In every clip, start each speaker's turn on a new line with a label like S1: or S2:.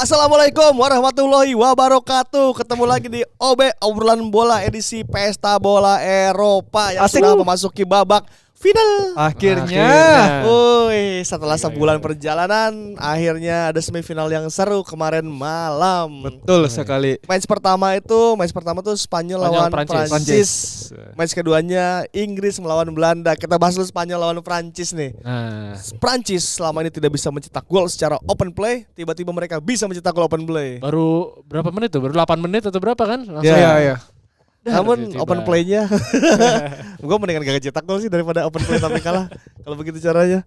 S1: Assalamualaikum warahmatullahi wabarakatuh. Ketemu lagi di obrolan bola edisi Pesta Bola Eropa yang sudah memasuki babak final.
S2: Akhirnya.
S1: Woi, setelah sebulan perjalanan, akhirnya ada semifinal yang seru kemarin malam.
S2: Betul sekali.
S1: Match pertama tuh Spanyol lawan Prancis. Match keduanya Inggris melawan Belanda. Kita bahas dulu Spanyol lawan Prancis nih. Prancis selama ini tidak bisa mencetak gol secara open play, tiba-tiba mereka bisa mencetak gol open play.
S3: Baru berapa menit tuh? Baru 8 menit atau berapa kan? Langsung.
S2: Iya.
S1: Namun open play-nya gue mendingan gak cetak gol sih daripada open play tapi kalah. Kalau begitu caranya.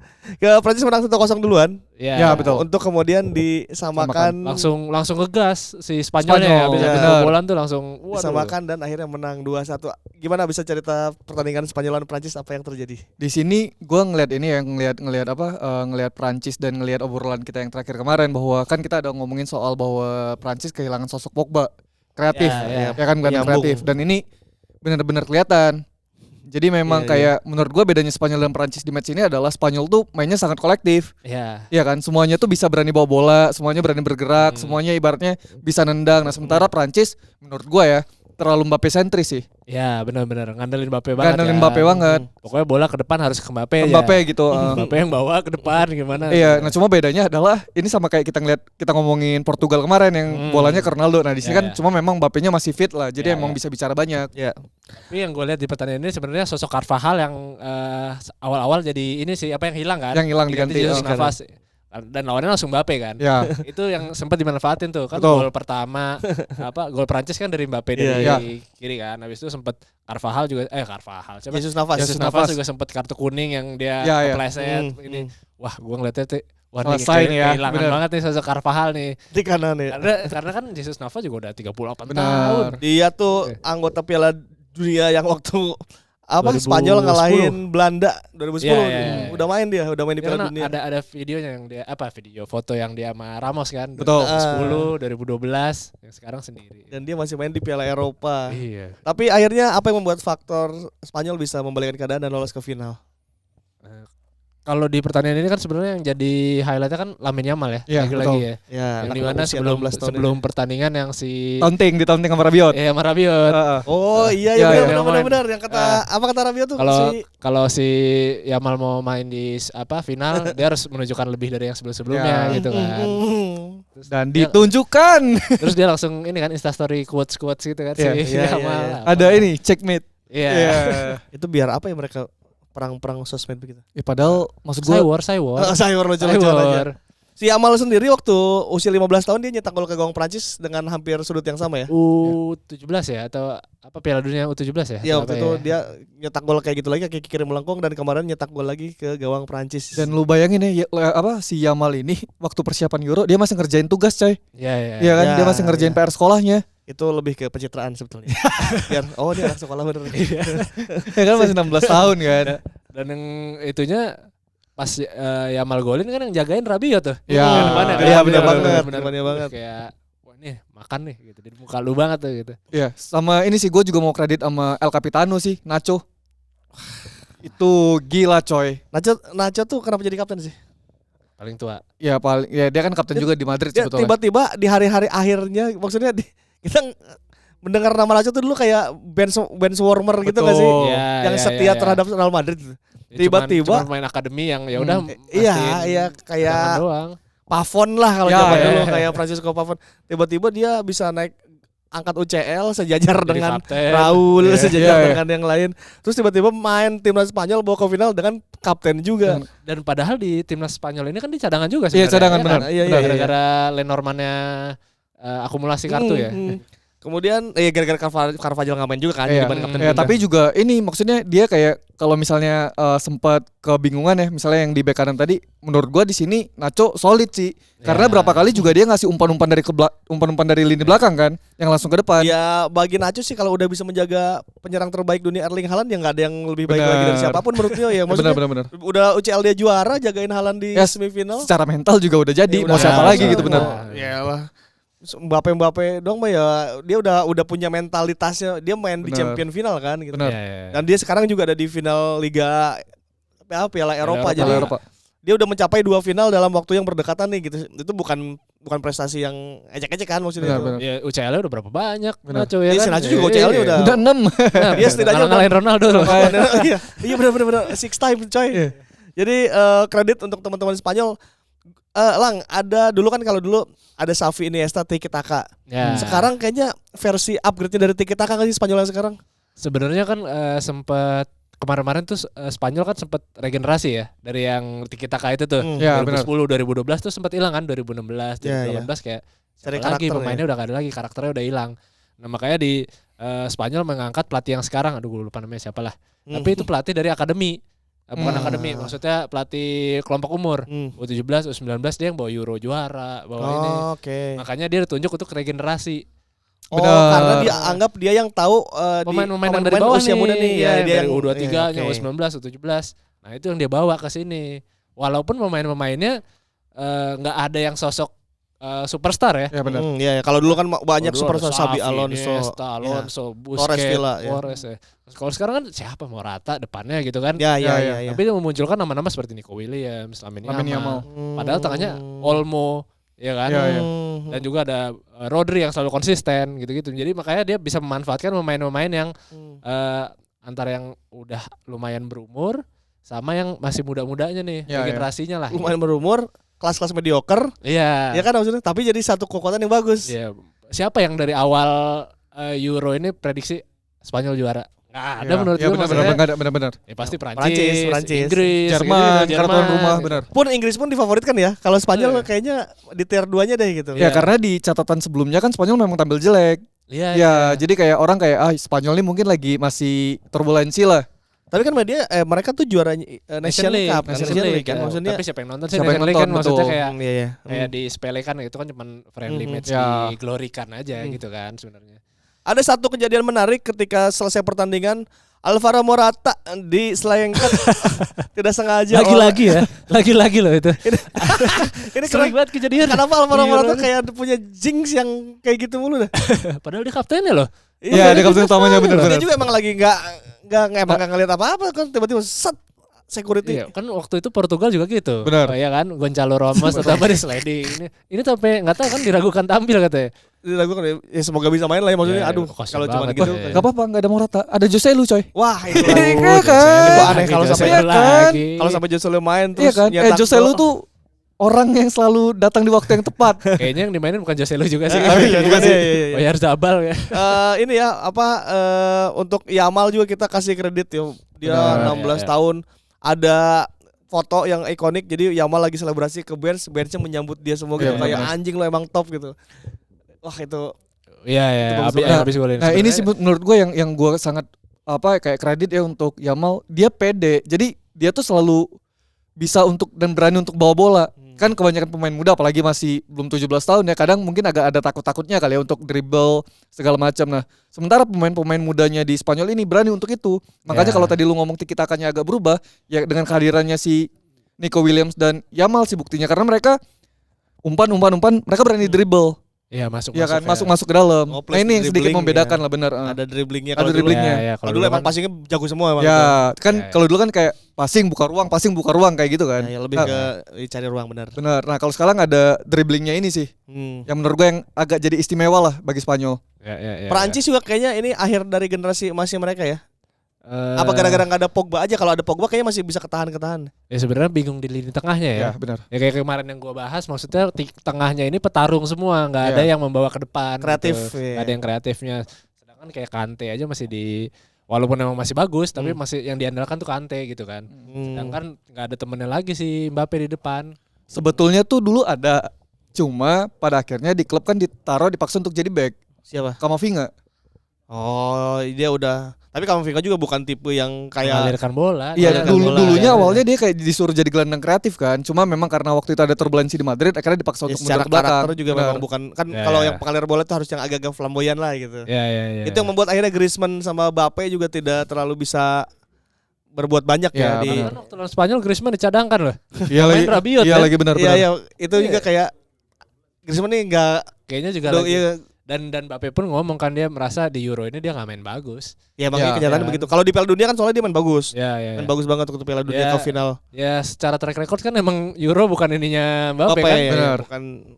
S1: Prancis menang 1-0 duluan.
S2: Ya, betul.
S1: Untuk kemudian disamakan.
S3: Langsung ngegas si Spanyolnya ya. Habis kebobolan tuh langsung
S1: disamakan dan akhirnya menang 2-1. Gimana bisa cerita pertandingan Spanyol lawan Prancis, apa yang terjadi?
S2: Di sini gue ngelihat ini ya, ngelihat Prancis dan ngelihat obrolan kita yang terakhir kemarin bahwa kan kita ada ngomongin soal bahwa Prancis kehilangan sosok Pogba. Kreatif, ya kan bukan kreatif. Dan ini benar-benar kelihatan. Jadi memang kayak menurut gue bedanya Spanyol dan Prancis di match ini adalah Spanyol tuh mainnya sangat kolektif. Iya kan, semuanya tuh bisa berani bawa bola, semuanya berani bergerak, semuanya ibaratnya bisa nendang. Nah sementara Prancis menurut gue ya terlalu Mbappe sentris sih.
S3: Ya benar-benar ngandelin Mbappe banget. Pokoknya bola ke depan harus ke Mbappe
S2: Mbappe gitu.
S3: Mbappe yang bawa ke depan gimana.
S2: Iya, nah cuma bedanya adalah ini sama kayak kita ngomongin Portugal kemarin yang bolanya ke Ronaldo. Nah di sini kan cuma memang Mbappe-nya masih fit lah. Jadi emang bisa bicara banyak.
S1: Ya.
S3: Tapi yang gue lihat di pertandingan ini sebenarnya sosok Carvajal yang awal-awal jadi ini sih apa yang hilang kan?
S2: Yang hilang diganti
S3: nafas. Dan lawannya langsung Mbappe kan.
S2: Ya.
S3: Itu yang sempat dimanfaatin tuh kan. Betul. Gol pertama gol Prancis kan dari Mbappe dari kiri kan. Habis itu sempat Carvajal juga
S1: Jesus Navas
S3: juga sempat kartu kuning yang dia kepleset ini. Wah, gua ngeliatnya tuh
S2: selesai nih ya.
S3: Kehilangan banget nih sosok Carvajal nih.
S1: Di kanan nih.
S3: Karena kan Jesus Navas juga udah 38 tahun.
S1: Dia tuh anggota Piala Dunia yang waktu Spanyol ngalahin Belanda 2010. Udah main di Piala Dunia.
S3: Ada videonya yang dia foto yang dia sama Ramos kan.
S2: Betul.
S3: 2012 yang sekarang sendiri.
S1: Dan dia masih main di Piala Eropa.
S3: Iya.
S1: Tapi akhirnya apa yang membuat faktor Spanyol bisa membalikkan keadaan dan lolos ke final?
S3: Kalau di pertandingan ini kan sebenarnya yang jadi highlightnya kan Lamine Yamal ya, lagi-lagi ya. Yang dimana sebelum pertandingan yang si
S2: taunting sama Rabiot.
S3: Iya, sama Rabiot.
S1: Oh iya benar yang kata apa kata Rabiot tuh
S3: kalau si Yamal mau main di final dia harus menunjukkan lebih dari yang sebelumnya gitu kan.
S2: Dan ditunjukkan.
S3: Terus dia langsung ini kan Instastory quotes gitu kan si Yamal.
S2: Ada ini checkmate.
S3: Iya.
S1: Itu biar apa ya mereka perang sosmed begitu.
S2: Padahal maksud gue
S1: Saywar lucu aja. Si Yamal sendiri waktu usia 15 tahun dia nyetak gol ke gawang Prancis dengan hampir sudut yang sama ya.
S3: U17 ya atau apa Piala Dunia U17 ya?
S1: Iya waktu itu dia nyetak gol kayak gitu lagi kayak kirim melengkung dan kemarin nyetak gol lagi ke gawang Prancis.
S2: Dan lu bayangin ya si Yamal ini waktu persiapan Euro dia masih ngerjain tugas coy.
S3: Iya
S2: kan dia masih ngerjain PR sekolahnya.
S1: Itu lebih ke pencitraan sebetulnya. Biar dia anak sekolah bener.
S2: Ya kan masih 16 tahun kan.
S3: Dan yang itunya pas Yamal golin kan yang jagain Rabiot tuh.
S2: Iya benar
S1: banget.
S3: Kayak wah nih makan nih gitu. Di muka lu banget tuh gitu.
S2: Iya, sama ini sih gue juga mau kredit sama El Capitano sih, Nacho. Itu gila coy.
S1: Nacho tuh kenapa jadi kapten sih?
S3: Paling tua.
S2: Ya dia kan kapten juga di Madrid sebetulnya.
S1: Tiba-tiba di hari-hari akhirnya maksudnya kita mendengar nama Nacho tuh dulu kayak bench warmer gitu nggak sih? Yang setia terhadap Real Madrid. Tiba-tiba
S3: cuma main akademi yang ya udah
S1: iya kayak Pavon lah kalau zaman dulu kayak Francisco Pavon. Tiba-tiba dia bisa naik angkat UCL sejajar jadi dengan kapten. Raul sejajar dengan yang lain. Terus tiba-tiba main timnas Spanyol bawa ke final dengan kapten juga.
S3: Dan padahal di timnas Spanyol ini kan di cadangan juga
S2: sebenarnya. Iya cadangan benar.
S3: Gara-gara Lenormandnya akumulasi kartu ya.
S1: Kemudian gara-gara Carvajal nggak main juga kan dibanding kapten.
S2: Tapi juga ini maksudnya dia kayak kalau misalnya sempat kebingungan ya, misalnya yang di bek kanan tadi, menurut gua di sini Nacho solid sih. Karena berapa kali juga dia ngasih umpan-umpan dari lini belakang kan, yang langsung ke depan.
S1: Ya bagi Nacho sih kalau udah bisa menjaga penyerang terbaik dunia Erling Haaland ya nggak ada yang lebih baik lagi dari siapapun menurut dia ya. Maksudnya
S2: benar.
S1: Udah UCL dia juara, jagain Haaland di semifinal.
S2: Secara mental juga udah jadi, mau siapa lagi gitu benar.
S1: Iyalah. Mbappe dong ya dia udah punya mentalitasnya, dia main di champion final kan gitu. Dan dia sekarang juga ada di final Liga Piala Eropa. Jadi dia udah mencapai 2 final dalam waktu yang berdekatan nih gitu. Itu bukan prestasi yang ejek-ejek kan maksudnya itu.
S3: Ya UCL udah berapa banyak Nacho ya
S1: kan.
S3: Nacho
S1: juga UCL udah
S2: 6.
S1: Dia setidaknya
S3: ngalahin Ronaldo loh.
S1: Iya benar 6 time coy. Jadi kredit untuk teman-teman Spanyol. Lang, ada dulu kan kalau dulu ada Xavi, Iniesta, Tiki Taka.
S3: Ya.
S1: Sekarang kayaknya versi upgrade-nya dari Tiki Taka nggak sih Spanyol yang sekarang?
S3: Sebenarnya kan sempat kemarin-kemarin tuh Spanyol kan sempat regenerasi ya dari yang Tiki Taka itu tuh 2010 2012 tuh sempat hilang kan 2016 2018 kayak lagi pemainnya udah gak ada lagi, karakternya udah hilang. Nah makanya di Spanyol mengangkat pelatih yang sekarang, gue lupa namanya siapa lah. Tapi itu pelatih dari akademi. Bukan akademi, maksudnya pelatih kelompok umur. U17, U19 dia yang bawa Euro juara, bawa ini. Makanya dia ditunjuk untuk regenerasi.
S1: Karena dia anggap dia yang tahu
S3: pemain-pemain yang dari bawah
S1: usia muda nih
S3: ya, dia dari U23-nya, U19, U17. Nah, itu yang dia bawa ke sini. Walaupun pemain-pemainnya enggak ada yang sosok superstar ya.
S2: Ya benar.
S1: Kalau dulu kan banyak superstar, Xabi
S3: Alonso, Busquets, Torres ya. Kalau sekarang kan siapa Morata depannya gitu kan. Tapi dia memunculkan nama-nama seperti Nico Williams, Lamine Yamal. Padahal tengahnya Olmo, ya kan. Dan juga ada Rodri yang selalu konsisten gitu-gitu. Jadi makanya dia bisa memanfaatkan pemain-pemain yang antara yang udah lumayan berumur sama yang masih muda-mudanya nih, generasinya lah.
S1: Lumayan berumur, kelas-kelas mediocre. Iya. Ya kan maksudnya, tapi jadi satu kekuatan yang bagus.
S3: Iya. Siapa yang dari awal Euro ini prediksi Spanyol juara? Ada menurut gue
S2: benar.
S3: Ya pasti Prancis,
S1: Inggris,
S2: Jerman, karena tuan rumah benar.
S1: Pun Inggris pun difavoritkan ya. Kalau Spanyol kayaknya di tier 2-nya deh gitu.
S2: Ya karena di catatan sebelumnya kan Spanyol memang tampil jelek. Iya. Jadi kayak orang kayak Spanyol ini mungkin lagi masih turbulensi lah.
S1: Tapi kan mereka tuh juara Nation League kan maksudnya.
S3: Tapi siapa yang nonton sih Nation League kan maksudnya kayak disepelekan itu kan cuma friendly match diglorikan aja gitu kan sebenarnya.
S1: Ada satu kejadian menarik ketika selesai pertandingan, Alvaro Morata diselengkat tidak sengaja.
S3: Lagi-lagi loh itu.
S1: Ini sering banget kejadian. Kenapa Alvaro Morata kayak punya jinx yang kayak gitu mulu dah?
S3: Padahal dia kaptennya loh.
S2: Iya, dia kapten utamanya benar-benar.
S1: Dia juga emang lagi nggak ngelihat apa-apa kan tiba-tiba set security.
S3: Iya, kan waktu itu Portugal juga gitu.
S2: Benar.
S3: Ya kan, Gonçalo Ramos atau apa di sliding. Ini sampai enggak tahu kan diragukan tampil katanya.
S1: Diragukan ya semoga bisa main lah ya maksudnya. Aduh, kalau cuma gitu
S2: enggak apa-apa, enggak ada Morata. Ada Jose Lu coy.
S1: Wah, itu
S2: kan.
S1: Aneh kalau sampai Jose Lu main terus
S2: Jose Lu tuh orang yang selalu datang di waktu yang tepat.
S3: Kayaknya yang dimainin bukan Jose Lu juga sih. Oyarzabal ya.
S1: Ini ya untuk Yamal juga kita kasih kredit ya. Dia 16 tahun. Ada foto yang ikonik, jadi Yamal lagi selebrasi ke benchnya menyambut dia semua gitu, kayak anjing lo emang top gitu. Wah itu.
S3: Iya. Habis golin.
S2: Nah ini sih menurut gue yang gue sangat kayak kredit ya untuk Yamal. Dia pede, jadi dia tuh selalu bisa untuk dan berani untuk bawa bola. Kan kebanyakan pemain muda apalagi masih belum 17 tahun ya, kadang mungkin agak ada takut-takutnya kali ya untuk dribble segala macam. Nah, sementara pemain-pemain mudanya di Spanyol ini berani untuk itu. Makanya kalau tadi lu ngomong tiki-takanya agak berubah ya dengan kehadirannya si Nico Williams dan Yamal sih buktinya, karena mereka umpan mereka berani dribble.
S3: Iya, masuk
S2: ke dalam. Nah ini yang sedikit membedakan lah benar.
S1: Ada dribblingnya.
S3: Kalau
S1: dulu emang passingnya jago semua emang.
S2: Ya kan kalau dulu kan kayak passing buka ruang kayak gitu kan.
S1: Ya lebih ke cari ruang benar.
S2: Nah kalau sekarang ada dribblingnya ini sih. Yang menurut gue yang agak jadi istimewa lah bagi Spanyol.
S1: Perancis juga kayaknya ini akhir dari generasi emasnya mereka ya. Apa gara-gara nggak ada Pogba aja? Kalau ada Pogba kayaknya masih bisa ketahan.
S3: Ya sebenarnya bingung di lini tengahnya ya.
S2: Ya benar.
S3: Ya kayak kemarin yang gue bahas, maksudnya tengahnya ini petarung semua, nggak ada yang membawa ke depan.
S1: Kreatif.
S3: Gitu. Nggak ada yang kreatifnya. Sedangkan kayak Kante aja masih walaupun memang masih bagus, tapi masih yang diandalkan tuh Kante gitu kan. Sedangkan nggak ada temennya lagi sih Mbappe di depan.
S2: Sebetulnya tuh dulu ada, cuma pada akhirnya di klub kan dipaksa untuk jadi back.
S1: Siapa?
S2: Kamavinga.
S1: Oh, dia udah. Tapi Kamavinga juga bukan tipe yang kayak
S3: mengalirkan bola.
S2: Iya, dulunya awalnya dia kayak disuruh jadi gelandang kreatif kan. Cuma memang karena waktu itu ada turbulensi di Madrid, akhirnya dipaksa untuk mundur ke belakang.
S1: Karakter juga memang bukan kan kalau yang pengalir bola itu harus yang agak-agak flamboyan lah gitu.
S3: Iya.
S1: Itu yang membuat akhirnya Griezmann sama Mbappe juga tidak terlalu bisa berbuat banyak ya di
S3: waktu lawan Spanyol Griezmann dicadangkan loh.
S2: Iya lagi Rabiot. Iya lagi benar.
S1: Iya, itu juga kayak Griezmann ini enggak
S3: kayaknya juga lagi. Dan Mbappe pun ngomong kan dia merasa di Euro ini dia nggak main bagus.
S1: Ya makanya kenyataannya begitu. Kalau di Piala Dunia kan soalnya dia main bagus.
S3: Main
S1: bagus banget waktu Piala Dunia ke final.
S3: Ya secara track record kan emang Euro bukan ininya Mbappe kan.
S1: Benar.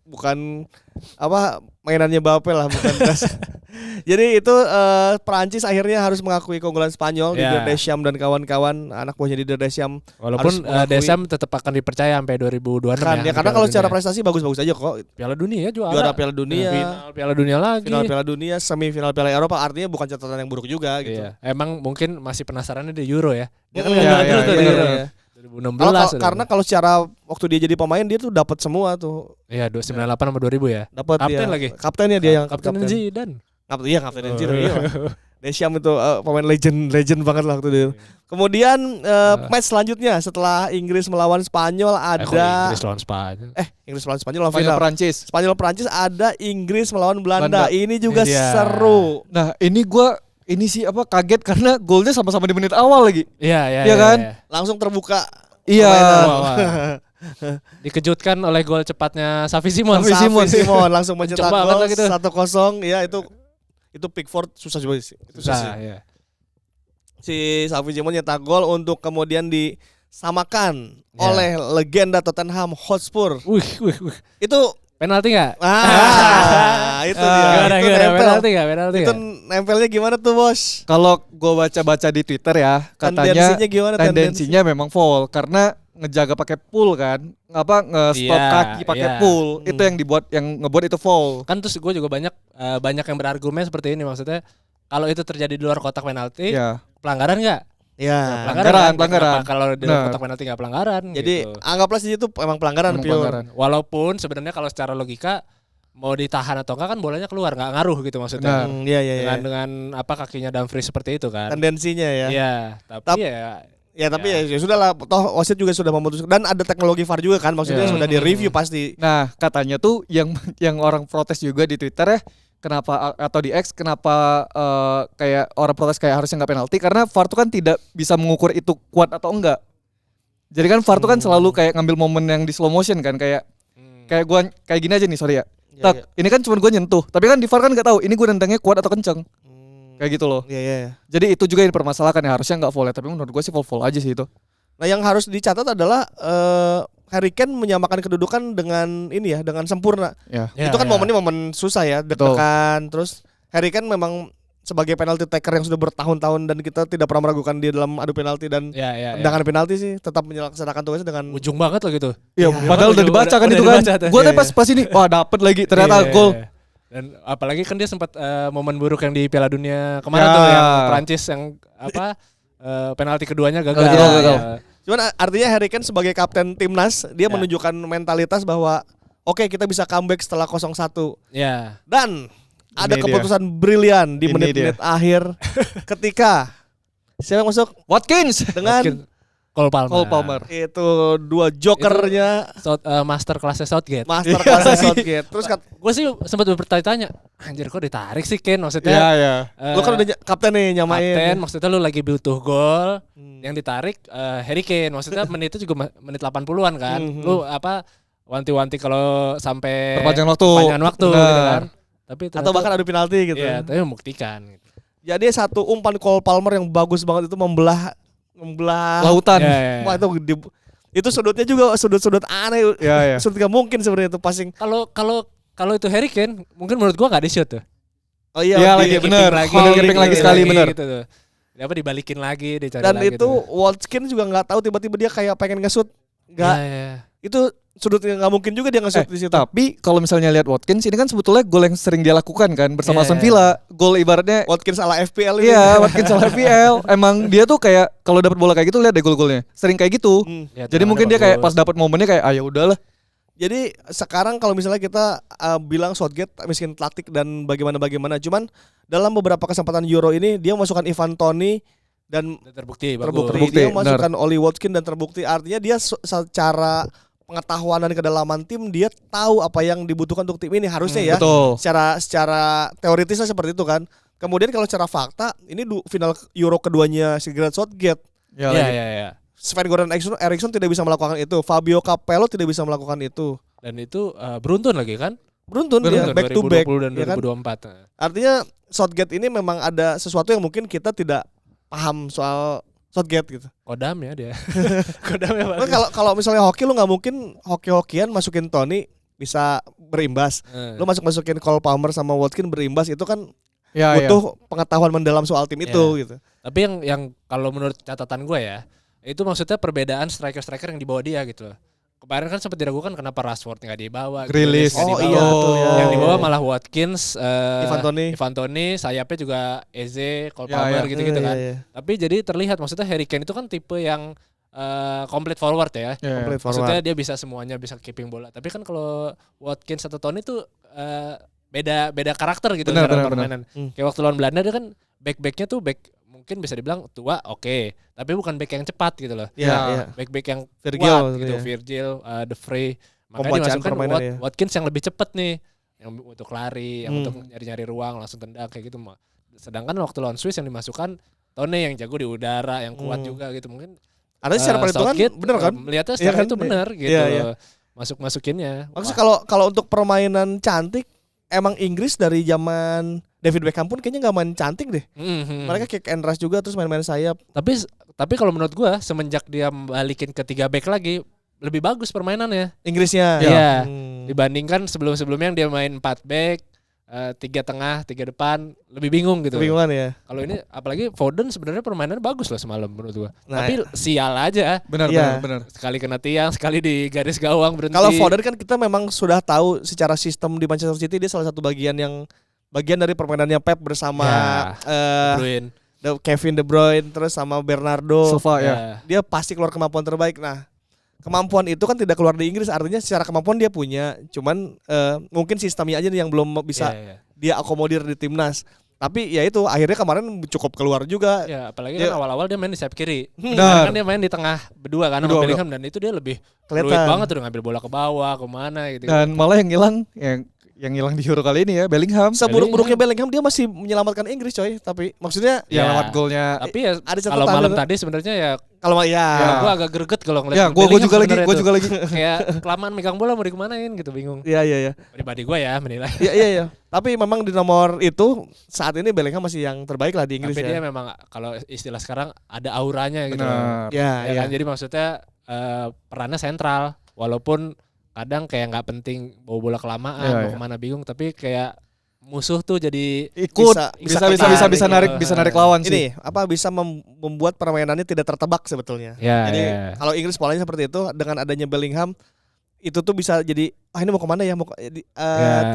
S1: Bukan apa mainannya Mbappe lah, bukan. Jadi itu Perancis akhirnya harus mengakui keunggulan Spanyol di Deschamps dan kawan-kawan anak buahnya di Deschamps.
S3: Walaupun Deschamps tetap akan dipercaya sampai 2026
S1: kan, ya karena kalau secara prestasi bagus-bagus aja kok.
S3: Piala Dunia juara
S1: Piala Dunia,
S3: final Piala Dunia lagi.
S1: Final Piala Dunia, semifinal Piala Eropa, artinya bukan catatan yang buruk juga gitu.
S3: Iya. Emang mungkin masih penasarannya di Euro ya. Dia kan
S1: terus tuh di Euro.
S3: 2016
S1: karena kalau secara waktu dia jadi pemain dia tuh dapat semua tuh.
S3: Iya, 98 sama 2000 ya.
S1: Dapat
S3: kapten lagi.
S1: Kaptennya dia yang
S3: kapten Zidane.
S1: Kapten Zidane. Deschamps itu pemain legend banget lah waktu itu. Kemudian match selanjutnya setelah Inggris melawan Spanyol ada Inggris lawan Spanyol lawan final. Spanyol Prancis ada Inggris melawan Belanda. Ini juga seru.
S2: Nah, ini sih kaget karena golnya sama-sama di menit awal lagi.
S3: Iya
S2: kan?
S1: Iya. Langsung terbuka.
S2: Iya.
S3: Dikejutkan oleh gol cepatnya Xavi Simon
S1: langsung mencetak gol 1-0. Ya itu Pickford susah juga sih.
S3: Susah ya.
S1: Si Xavi Simon nyetak gol untuk kemudian disamakan oleh legenda Tottenham Hotspur. Itu
S3: penalti enggak?
S1: Itu dia.
S3: Penalti enggak?
S1: Itu nempelnya gimana tuh, Bos?
S2: Kalau gue baca-baca di Twitter ya, katanya tendensinya memang foul karena ngejaga pakai pull kan, nge-stop kaki pakai pull, itu yang ngebuat itu foul.
S3: Kan terus gue juga banyak yang berargumen seperti ini, maksudnya kalau itu terjadi di luar kotak penalti, pelanggaran nggak?
S1: Ya,
S3: pelanggaran. Kalau di luar kotak penalti nggak pelanggaran.
S1: Jadi anggaplah sih itu emang pelanggaran.
S3: Walaupun sebenarnya kalau secara logika mau ditahan atau enggak kan bolanya keluar, nggak ngaruh gitu maksudnya. Dengan kakinya Dumfries seperti itu kan.
S1: Tendensinya ya.
S3: Iya, tapi
S1: ya sudah lah, toh wasit juga sudah memutuskan dan ada teknologi VAR juga kan, maksudnya sudah direview pasti.
S2: Nah, katanya tuh yang orang protes juga di Twitter ya, kenapa atau di X kenapa kayak orang protes kayak harusnya nggak penalti karena VAR tuh kan tidak bisa mengukur itu kuat atau enggak. Jadi kan VAR tuh kan selalu kayak ngambil momen yang di slow motion kan, kayak gua kayak gini aja nih, sorry ya. Ini kan cuma gue nyentuh, tapi kan di VAR kan nggak tahu ini gue nendangnya kuat atau kenceng. Kayak gitu loh.
S1: Iya.
S2: Jadi itu juga yang dipermasalahkan ya, harusnya nggak foul ya, tapi menurut gue sih foul aja sih itu.
S1: Nah, yang harus dicatat adalah Harry Kane menyamakan kedudukan dengan dengan sempurna. Itu kan momennya momen susah ya, deg-degan. Terus Harry Kane memang sebagai penalti taker yang sudah bertahun-tahun dan kita tidak pernah meragukan dia dalam adu penalti dan tendangan penalti sih tetap menyelaksanakan tugasnya dengan
S3: ujung banget loh gitu.
S2: Iya, padahal udah dibaca kan itu kan. Gue tadi pas ini, wah dapet lagi ternyata gol.
S3: Dan apalagi kan dia sempat momen buruk yang di Piala Dunia kemarin tuh yang Prancis yang penalti keduanya gagal.
S1: Cuman artinya Harry Kane sebagai kapten timnas dia menunjukkan mentalitas bahwa oke, kita bisa comeback setelah 0-1.
S3: Iya.
S1: Dan ada keputusan brilian di menit-menit akhir ketika siapa yang masuk?
S2: Watkins
S1: dengan
S3: Cole Palmer.
S1: Itu dua jokernya
S3: master kelasnya Southgate.
S1: Terus
S3: gue sih sempat bertanya-tanya, anjir kok ditarik sih Ken, maksudnya.
S2: Iya.
S1: Lu kan udah kapten nih, nyamain.
S3: Kapten, maksudnya lu lagi butuh gol, yang ditarik Harry Kane, maksudnya menit itu juga menit 80-an kan. Lu wanti-wanti kalau sampai
S2: perpanjangan waktu
S3: gitu kan. Tapi
S1: atau bahkan adu penalti gitu.
S3: Iya, tapi membuktikan gitu.
S1: Jadi satu umpan Cole Palmer yang bagus banget itu membelah
S2: lautan.
S1: Wah, itu sudutnya juga sudut aneh. Sudut gak mungkin sebenarnya itu passing.
S3: Kalau itu Harry Kane, mungkin menurut gua enggak di shoot tuh.
S1: Oh iya,
S2: lagi benar. Keeping lagi sekali benar.
S3: Gitu tuh. Apa dibalikin lagi, dicari
S1: dan
S3: lagi.
S1: Dan itu Watkins juga enggak tahu tiba-tiba dia kayak pengen nge-shoot. Enggak. Itu sudutnya nggak mungkin juga dia nge-shoot di situ.
S2: Tapi kalau misalnya lihat Watkins ini kan sebetulnya gol yang sering dia lakukan kan bersama Aston Villa. Gol ibaratnya
S1: Watkins ala FPL ini.
S2: Iya, Watkins ala FPL. Emang dia tuh kayak kalau dapat bola kayak gitu lihat deh gol-golnya. Sering kayak gitu. Jadi mungkin dia kayak pas dapat momennya kayak ya udahlah.
S1: Jadi sekarang kalau misalnya kita bilang Southgate miskin taktik dan bagaimana, cuman dalam beberapa kesempatan Euro ini dia masukkan Ivan Toney dan terbukti. Dia masukkan Oli Watkins dan terbukti, artinya dia secara pengetahuan dan kedalaman tim dia tahu apa yang dibutuhkan untuk tim ini harusnya ya.
S2: Betul.
S1: Secara teoritisnya seperti itu kan. Kemudian kalau secara fakta ini final Euro keduanya si Gareth Southgate.
S3: Iya.
S1: Sven-Göran Eriksson tidak bisa melakukan itu. Fabio Capello tidak bisa melakukan itu.
S3: Dan itu beruntun lagi kan?
S1: Beruntun ya, back to back
S3: dan 2024.
S1: Ya kan? Artinya Southgate ini memang ada sesuatu yang mungkin kita tidak paham soal Southgate gitu.
S3: Kodam ya dia. Kodam ya.
S1: Kalau misalnya hoki lu nggak mungkin hoki-hokian masukin Tony bisa berimbas. Lu masukin Cole Palmer sama Watkins berimbas itu kan butuh pengetahuan mendalam soal tim itu gitu.
S3: Tapi yang kalau menurut catatan gue ya, itu maksudnya perbedaan striker-striker yang dibawa dia gitu loh. Kemarin kan sempat diragukan kenapa Rashford nggak dibawa,
S2: Grealish
S1: betul ya.
S3: Yang dibawa malah Watkins,
S1: Ivan
S3: Toney, sayapnya juga Eze, Cole Palmer gitu-gitu kan. Tapi jadi terlihat maksudnya Harry Kane itu kan tipe yang complete forward ya.
S1: Complete forward.
S3: Maksudnya dia bisa semuanya, bisa keeping bola. Tapi kan kalau Watkins atau Toney tuh beda karakter gitu cara permainan. Kayak waktu lawan Belanda dia kan back-backnya tuh back mungkin bisa dibilang tua, tapi bukan back yang cepat gitu loh. Back yang kuat gitu, Virgil, De Vrij. Makanya dimasukkan Watkins yang lebih cepat nih, yang untuk lari, yang untuk nyari-nyari ruang langsung tendang kayak gitu. Sedangkan waktu lawan Swiss yang dimasukkan Tony yang jago di udara, yang kuat juga gitu. Mungkin
S1: ada secara perhitungan bener kan?
S3: Melihatnya secara itu benar gitu. Masuk-masukinnya.
S1: Maksudnya kalau untuk permainan cantik emang Inggris dari zaman David Beckham pun kayaknya nggak main cantik deh. Mereka kick and rush juga terus main-main sayap.
S3: Tapi kalau menurut gua semenjak dia balikin ke 3 back lagi lebih bagus permainannya.
S1: Inggrisnya.
S3: Iya. Dibandingkan sebelum-sebelumnya yang dia main 4 back, 3 tengah, 3 depan, lebih bingung gitu.
S1: Bingungan ya.
S3: Kalau ini apalagi Foden sebenarnya permainannya bagus loh semalam menurut gua. Tapi sial aja.
S2: Benar.
S3: Sekali kena tiang, sekali di garis gawang berhenti.
S1: Kalau Foden kan kita memang sudah tahu secara sistem di Manchester City dia salah satu bagian dari permainannya Pep bersama
S3: De Bruyne.
S1: Kevin De Bruyne terus sama Bernardo
S2: Silva ya.
S1: Dia pasti keluar kemampuan terbaik. Nah, kemampuan itu kan tidak keluar di Inggris, artinya secara kemampuan dia punya, cuman mungkin sistemnya aja yang belum bisa dia akomodir di timnas. Tapi ya itu akhirnya kemarin cukup keluar juga.
S3: Ya, apalagi kan awal-awal dia main di sayap kiri. Kan dia main di tengah berdua kan sama Bellingham dan itu dia lebih fluid banget tuh ngambil bola ke bawah, kemana gitu.
S2: Dan malah yang hilang di Euro kali ini ya Bellingham.
S1: Seburuk-buruknya Bellingham dia masih menyelamatkan Inggris coy, tapi maksudnya
S2: lewat golnya.
S3: Tapi ya kalau malam tadi sebenarnya ya
S1: kalau
S3: gua agak greget kalau ngeliat.
S2: Ya, gua juga lagi.
S3: Kayak kelamaan megang bola mau dikemanain gitu, bingung.
S1: Iya.
S3: Pribadi gua ya menilai.
S1: Iya. Tapi memang di nomor itu saat ini Bellingham masih yang terbaik lah di Inggris.
S3: Tapi dia memang kalau istilah sekarang ada auranya gitu.
S2: Ya
S3: kan? Jadi maksudnya perannya sentral walaupun kadang kayak nggak penting bawa bola kelamaan mau kemana bingung, tapi kayak musuh tuh jadi
S2: ikut bisa narik lawan sih.
S1: Ini bisa membuat permainannya tidak tertebak sebetulnya. Jadi kalau Inggris polanya seperti itu, dengan adanya Bellingham itu tuh bisa jadi ini mau kemana ya,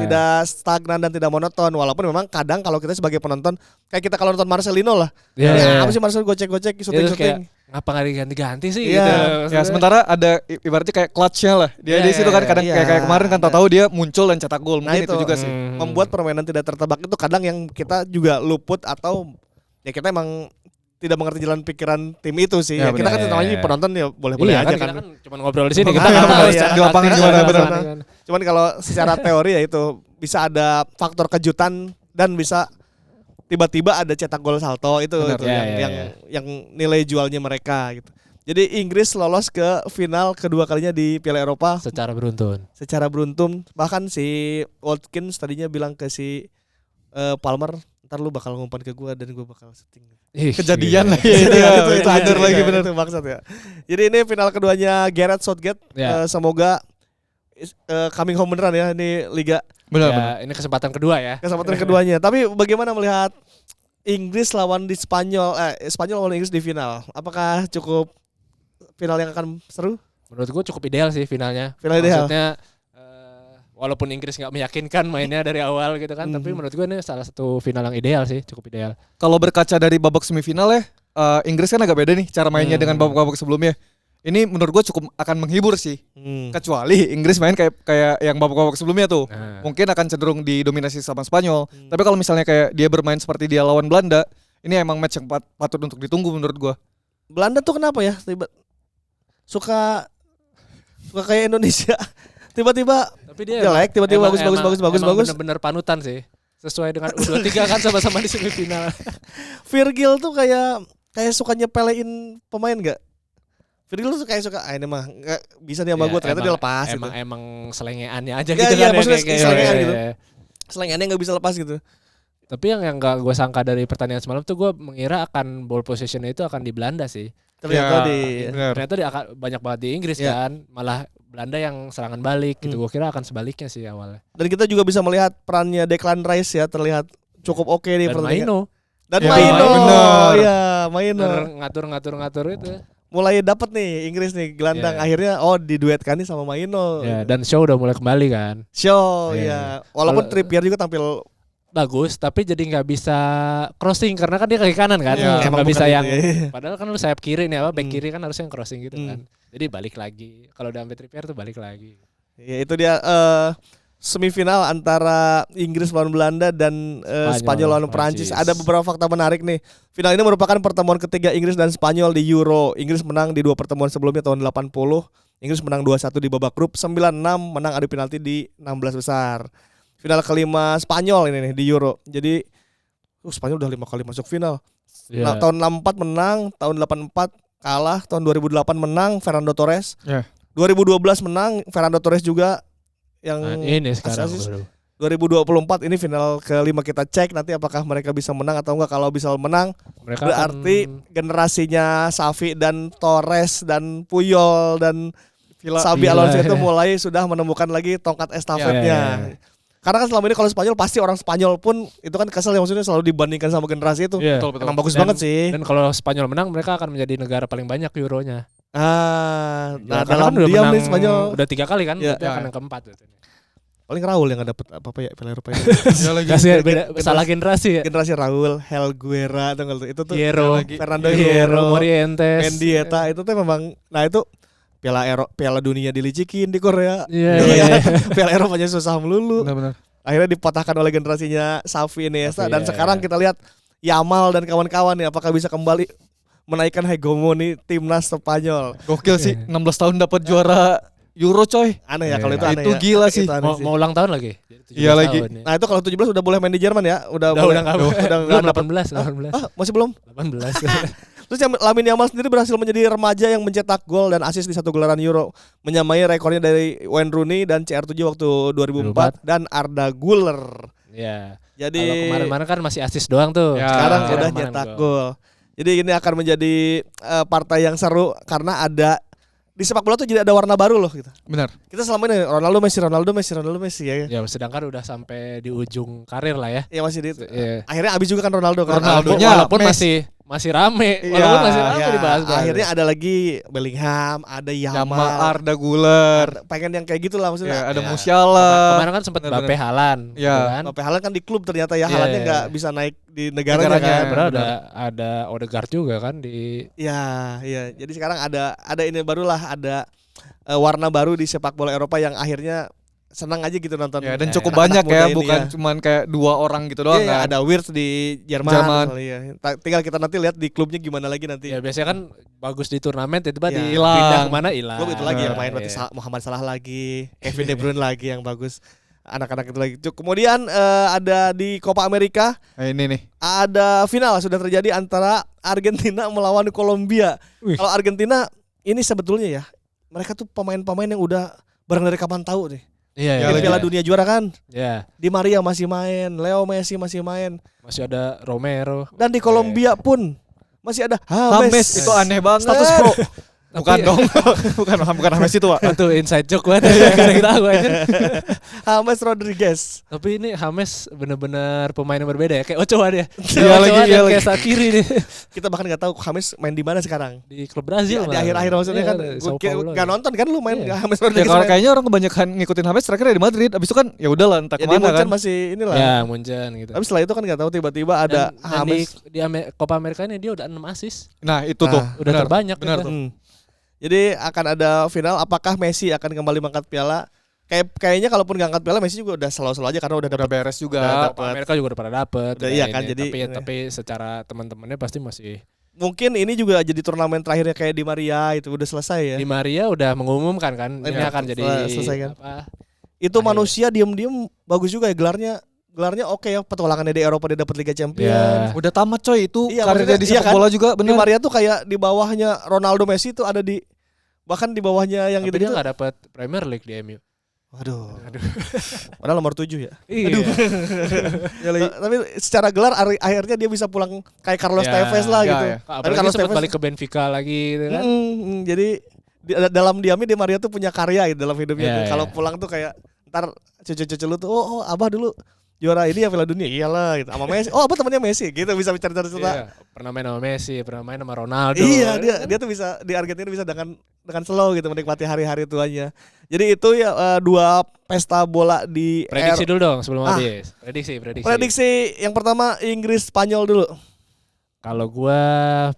S1: tidak stagnan dan tidak monoton, walaupun memang kadang kalau kita sebagai penonton kayak kita kalau nonton Marcelino lah, apa sih Marcelino gocek-gocek syuting-syuting
S3: ngapa nggak diganti-ganti sih
S1: gitu.
S2: Ya sementara ada ibaratnya kayak clutch-nya lah. Dia di situ kan kadang kayak kemarin kan tahu dia muncul dan cetak gol. Mungkin itu juga sih.
S1: Membuat permainan tidak tertebak itu kadang yang kita juga luput atau ya kita emang tidak mengerti jalan pikiran tim itu sih. Ya, kita kan namanya penonton ya boleh-boleh aja kan.
S3: Cuma ngobrol di sini kita enggak tahu
S2: di lapangan gimana benar.
S1: Cuman kalau secara teori ya itu bisa ada faktor kejutan dan bisa tiba-tiba ada cetak gol salto itu yang nilai jualnya mereka gitu. Jadi Inggris lolos ke final kedua kalinya di Piala Eropa
S3: secara beruntun. Bahkan si Watkins tadinya bilang ke si Palmer, ntar lu bakal ngumpan ke gue dan gue bakal setting.
S2: Kejadian lah
S1: itu hancur lagi bener itu maksud ya. Jadi ini final keduanya Gareth Southgate. Semoga coming home beneran ya ini Liga.
S3: Benar. Ini kesempatan kedua ya.
S1: Kesempatan keduanya. Tapi bagaimana melihat Inggris lawan di Spanyol lawan Inggris di final? Apakah cukup final yang akan seru?
S3: Menurut gue cukup ideal sih finalnya. Maksudnya walaupun Inggris nggak meyakinkan mainnya dari awal gitu kan, tapi menurut gue ini salah satu final yang ideal sih, cukup ideal.
S2: Kalau berkaca dari babak semifinal ya, Inggris kan agak beda nih cara mainnya dengan babak-babak sebelumnya. Ini menurut gue cukup akan menghibur sih. Kecuali Inggris main kayak yang babak-babak sebelumnya tuh. Mungkin akan cenderung didominasi sama Spanyol. Tapi kalau misalnya kayak dia bermain seperti dia lawan Belanda, ini emang match yang patut untuk ditunggu menurut gue.
S1: Belanda tuh kenapa ya? Suka kayak Indonesia. Tiba-tiba
S3: tapi dia
S1: jelek, tiba-tiba bagus.
S3: Bener-bener panutan sih. Sesuai dengan U23 kan sama-sama di semifinal.
S1: Virgil tuh kayak suka nyepelein pemain enggak? Virgil tuh kayak suka ini mah enggak bisa nih sama gue, ternyata dia lepas gitu.
S3: Emang selengeannya aja gitu
S1: kan. Iya, maksudnya
S3: kayak
S1: selengean gitu. Selengeannya enggak bisa lepas gitu.
S3: Tapi yang gak gue sangka dari pertandingan semalam tuh gue mengira akan ball possession itu akan di Belanda sih. Ternyata banyak banget di Inggris kan. Malah Belanda yang serangan balik gitu. Gue kira akan sebaliknya sih awalnya.
S1: Dan kita juga bisa melihat perannya Declan Rice ya, terlihat cukup oke di pertandingan.
S3: Dan
S1: Maino. Ya, Maino.
S3: Ngatur itu.
S1: Mulai dapat nih Inggris nih gelandang akhirnya diduetkan nih sama Maino.
S3: Ya, dan Shaw udah mulai kembali kan.
S1: Shaw ya. Walaupun Trippier juga tampil
S3: bagus tapi jadi nggak bisa crossing karena kan dia kaki kanan kan. Nggak bisa yang padahal kan lu sayap kiri nih back kiri kan harusnya yang crossing gitu kan. Jadi balik lagi. Kalau udah sampai Trippier tuh balik lagi. Ya
S1: itu dia semifinal antara Inggris lawan Belanda dan Spanyol lawan Prancis. Ada beberapa fakta menarik nih. Final ini merupakan pertemuan ketiga Inggris dan Spanyol di Euro. Inggris menang di 2 pertemuan sebelumnya tahun 80. Inggris menang 2-1 di babak grup, 9-6 menang adu penalti di 16 besar. Final kelima Spanyol ini nih di Euro. Jadi Spanyol udah 5 kali masuk final. Nah, tahun 64 menang, tahun 84 kalah, tahun 2008 menang Fernando Torres. 2012 menang Fernando Torres juga yang
S3: ini sekarang
S1: 2024 ini final kelima, kita cek nanti apakah mereka bisa menang atau enggak. Kalau bisa menang mereka berarti generasinya Xavi dan Torres dan Puyol dan Xabi Alonso itu mulai sudah menemukan lagi tongkat estafetnya. Karena kan selama ini kalau Spanyol pasti orang Spanyol pun itu kan kesel ya, maksudnya selalu dibandingkan sama generasi itu.
S3: Betul.
S1: Emang bagus banget sih.
S3: Dan kalau Spanyol menang mereka akan menjadi negara paling banyak Euronya.
S1: Nah dalam kan diam nih Spanyol
S3: udah 3 kali kan, berarti akan yang keempat.
S1: Paling Raul yang gak dapet apa ya Piala Eropa ini.
S3: Salah generasi ya.
S1: Generasi Raul, Helguera itu tuh
S3: Hierro,
S1: Fernando Hierro,
S3: Morientes,
S1: Mendieta itu tuh memang. Nah itu Piala Dunia dilicikin di Korea. Piala Eropanya susah melulu.
S2: Benar.
S1: Akhirnya dipatahkan oleh generasinya Xavi, Iniesta dan sekarang kita lihat Yamal dan kawan-kawan nih apakah bisa kembali menaikkan hegemoni timnas Spanyol.
S2: Gokil sih, 16 tahun dapat juara Euro coy.
S1: Aneh ya kalau itu aneh.
S2: Itu gila sih.
S3: Mau ulang tahun lagi.
S2: Iya lagi.
S1: Nah itu kalau 17 udah boleh main di Jerman ya. Udah
S3: 18.
S1: Masih belum?
S3: 18.
S1: Terus Lamine Yamal sendiri berhasil menjadi remaja yang mencetak gol dan assist di satu gelaran Euro, menyamai rekornya dari Wayne Rooney dan CR7 waktu 2004 dan Arda Güler.
S3: Iya.
S1: Jadi
S3: kalau kemarin kan masih assist doang tuh.
S1: Sekarang udah nyetak gol. Jadi ini akan menjadi partai yang seru karena ada di sepak bola tuh jadi ada warna baru loh gitu.
S2: Benar.
S1: Kita selama ini Ronaldo Messi ya.
S3: Ya sedangkan udah sampai di ujung karir lah ya.
S1: Iya masih di. Akhirnya abis juga kan Ronaldo kan.
S3: Ronaldonya walaupun masih rame. Walaupun masih rame dibahas.
S1: Akhirnya ada lagi Bellingham, ada Yamal,
S2: Arda Güler.
S1: Pengen yang kayak gitulah maksudnya.
S2: Ada Musiala.
S3: Kemarin kan sempat Mbappe Haaland.
S1: Iya. Mbappe Haaland kan di klub ternyata ya. Haalandnya nggak bisa naik di negaranya kan.
S3: Padahal ada Odegaard juga kan di.
S1: Iya. Jadi sekarang ada ini barulah, ada warna baru di sepak bola Eropa yang akhirnya senang aja gitu nonton.
S2: Ya, dan cukup banyak ya, bukan cuman kayak 2 orang gitu doang kan.
S1: Ada Wirtz di Jerman. Tinggal kita nanti lihat di klubnya gimana lagi nanti.
S3: Ya biasanya kan bagus di turnamen tiba-tiba pindah kemana hilang.
S1: Klub itu lagi yang main berarti Muhammad Salah lagi, Kevin De Bruyne lagi yang bagus. Anak-anak itu lagi. Kemudian ada di Copa America.
S2: Ini nih.
S1: Ada final sudah terjadi antara Argentina melawan Kolombia. Kalau Argentina ini sebetulnya ya, mereka tuh pemain-pemain yang udah bareng dari kapan tahu nih.
S3: Iya.
S1: Piala Dunia juara kan.
S3: Iya.
S1: Di Maria masih main, Leo Messi masih main.
S3: Masih ada Romero.
S1: Dan di Kolombia pun masih ada
S2: James. Itu aneh banget.
S1: Status pro.
S2: Bukan dong. bukan James itu, Pak.
S3: Itu inside joke banget. Karena kita tahu aja.
S1: James Rodriguez.
S3: Tapi ini James benar-benar pemain yang berbeda ya. Kayak Ochoa dia.
S2: Iya lagi.
S3: Kayak Sakiri nih.
S1: Kita bahkan enggak tahu James main di mana sekarang.
S3: Di klub Brazil
S1: di akhir-akhir maksudnya kan. Enggak nonton kan lu main James Rodriguez.
S2: Ya kayaknya orang kebanyakan ngikutin James terakhir di Madrid. Abis itu kan ya udahlah entah kemana kan.
S1: Masih inilah.
S3: Ya, Munchen gitu.
S1: Tapi setelah itu kan enggak tahu tiba-tiba ada James
S3: di Copa America ini dia udah 6 assist.
S2: Nah, itu tuh.
S3: Udah terbanyak.
S2: Benar tuh.
S1: Jadi akan ada final, apakah Messi akan kembali mengangkat piala? Kayaknya kalaupun nggak angkat piala Messi juga udah selalu aja karena udah
S2: beres juga.
S3: Amerika juga udah pada dapet.
S1: Iya kan, jadi
S3: tapi secara teman-temannya pasti masih.
S1: Mungkin ini juga jadi turnamen terakhirnya kayak Di Maria itu udah selesai ya.
S3: Di Maria udah mengumumkan kan ini akan jadi
S1: selesai kan. Itu manusia diem-diem bagus juga ya gelarnya oke ya, petualangannya di Eropa dia dapat Liga Champions.
S2: Udah tamat coy itu karirnya di sepak
S1: kan?
S2: bola juga bener.
S1: Di Maria tuh kayak di bawahnya Ronaldo, Messi tuh ada bahkan di bawahnya yang
S3: tapi
S1: gitu.
S3: Dia nggak dapat Premier League di MU.
S1: Waduh. Padahal nomor 7 ya.
S3: Iya.
S1: Tapi secara gelar akhirnya dia bisa pulang kayak Carlos Tevez lah gitu.
S3: Tapi Carlos Tevez balik ke Benfica lagi gitu kan.
S1: Jadi dalam diamnya Di Maria tuh punya karya gitu dalam hidupnya. Kalau pulang tuh kayak ntar cucu-cucu lu tuh abah dulu juara ini ya Piala Dunia, iyalah gitu. Sama Messi. Oh, apa temannya Messi? Gitu bisa bicara cerita.
S3: Iya, pernah main sama Messi, pernah main sama Ronaldo.
S1: Iya, dia tuh bisa di Argentina bisa dengan slow gitu menikmati hari-hari tuanya. Jadi itu ya 2 pesta bola di
S3: prediksi dulu dong sebelum habis. Prediksi.
S1: Yang pertama Inggris Spanyol dulu.
S3: Kalau gua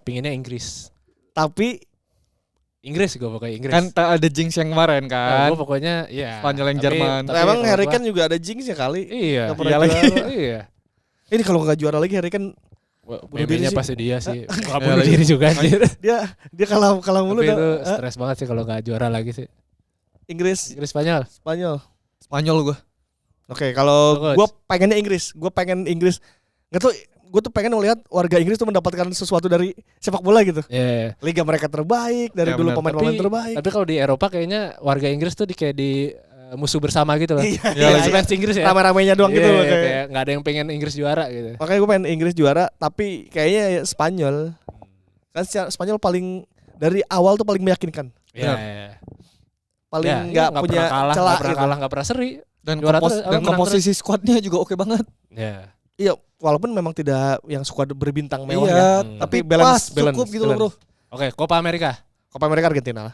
S3: pinginnya Inggris.
S1: Tapi
S3: Inggris gue pokoknya Inggris.
S2: Kan tak ada jinx yang kemarin kan.
S3: Gue pokoknya ya
S2: Spanyol yang Jerman.
S1: Emang Harry Kane juga ada jinx ya kali.
S3: Iya.
S1: Iya. Ini kalau nggak juara lagi Harry Kane
S3: bunuh diri pasti dia sih. Enggak bunuh diri juga anjir.
S1: Dia kalah mulu
S3: itu stres banget sih kalau nggak juara lagi sih.
S1: Inggris
S2: Spanyol gue.
S1: Oke, kalau gue pengennya Inggris. Gue pengen Inggris. Nggak tuh, gue tuh pengen melihat warga Inggris tuh mendapatkan sesuatu dari sepak bola gitu.
S3: Yeah.
S1: Liga mereka terbaik dari dulu pemain-pemain terbaik.
S3: Tapi kalau di Eropa kayaknya warga Inggris tuh kayak di musuh bersama gitu loh. Fans Inggris ya.
S1: Rame-ramenya doang gitu loh
S3: kayak nggak ada yang pengen Inggris juara gitu.
S1: Makanya gue pengen Inggris juara, tapi kayaknya Spanyol. Kan Spanyol paling dari awal tuh paling meyakinkan.
S3: Iya.
S1: Paling nggak punya celah,
S3: nggak pernah kalah, nggak pernah seri.
S2: Dan komposisi skuadnya juga oke banget.
S1: Iya, walaupun memang tidak yang skuad berbintang mewah
S2: ya, tapi balance cukup gitu loh bro.
S3: Oke, Copa America
S1: Argentina.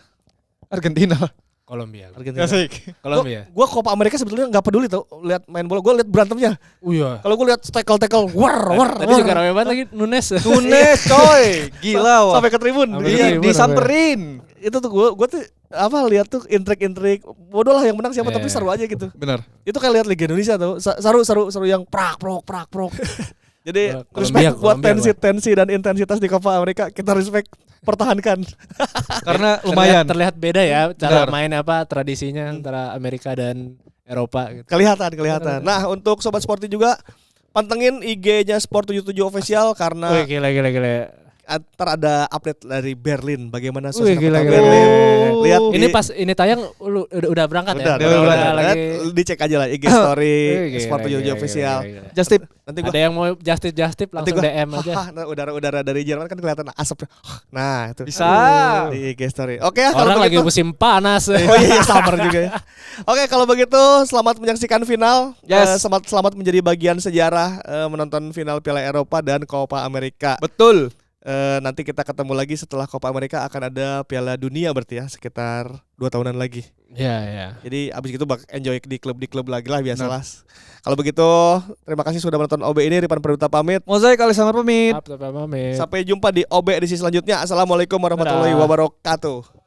S3: Kolombia.
S1: Kolombia. Gua Copa America sebetulnya nggak peduli tau lihat main bola, gua lihat berantemnya.
S3: Iya.
S1: Kalau gua lihat tackle, war.
S3: Tadi juga rame banget lagi Nunes
S2: coy, gila wah.
S1: Sampai ke tribun.
S2: Iya, disamperin.
S1: Itu tuh gua tuh lihat tuh intrik bodoh lah yang menang siapa tapi seru aja gitu.
S2: Benar.
S1: Itu kayak lihat Liga Indonesia tuh. Seru yang prak. Jadi respect buat tensi dan intensitas di Copa America, kita respect, pertahankan.
S2: Karena lumayan
S3: terlihat beda ya cara main tradisinya antara Amerika dan Eropa gitu.
S1: Kelihatan. Nah, untuk sobat sporty juga pantengin IG-nya Sport77 official karena
S3: gila.
S1: Ntar ada update dari Berlin bagaimana suasana kota Berlin.
S3: Lihat ini pas ini tayang udah berangkat ya.
S1: Udah lagi. Dicek aja lah IG story Sport77 official.
S2: Just tip.
S3: Nanti ada yang mau just tip langsung DM aja.
S1: Udara dari Jerman kan kelihatan asap. Nah, itu.
S2: Bisa
S1: di IG story. Oke,
S3: orang lagi musim panas.
S1: Oh iya, summer juga ya. Oke, kalau begitu selamat menyaksikan final. Selamat menjadi bagian sejarah menonton final Piala Eropa dan Copa America.
S2: Betul.
S1: Nanti kita ketemu lagi setelah Copa America, akan ada Piala Dunia berarti ya sekitar 2 tahunan lagi.
S3: Iya.
S1: Jadi abis itu enjoy di klub lagi lah biasalah. Kalau begitu terima kasih sudah menonton OB ini. Ripan Praduta pamit.
S2: Mozaik Alisandar pamit.
S1: Sampai jumpa di OB edisi selanjutnya. Assalamualaikum warahmatullahi wabarakatuh.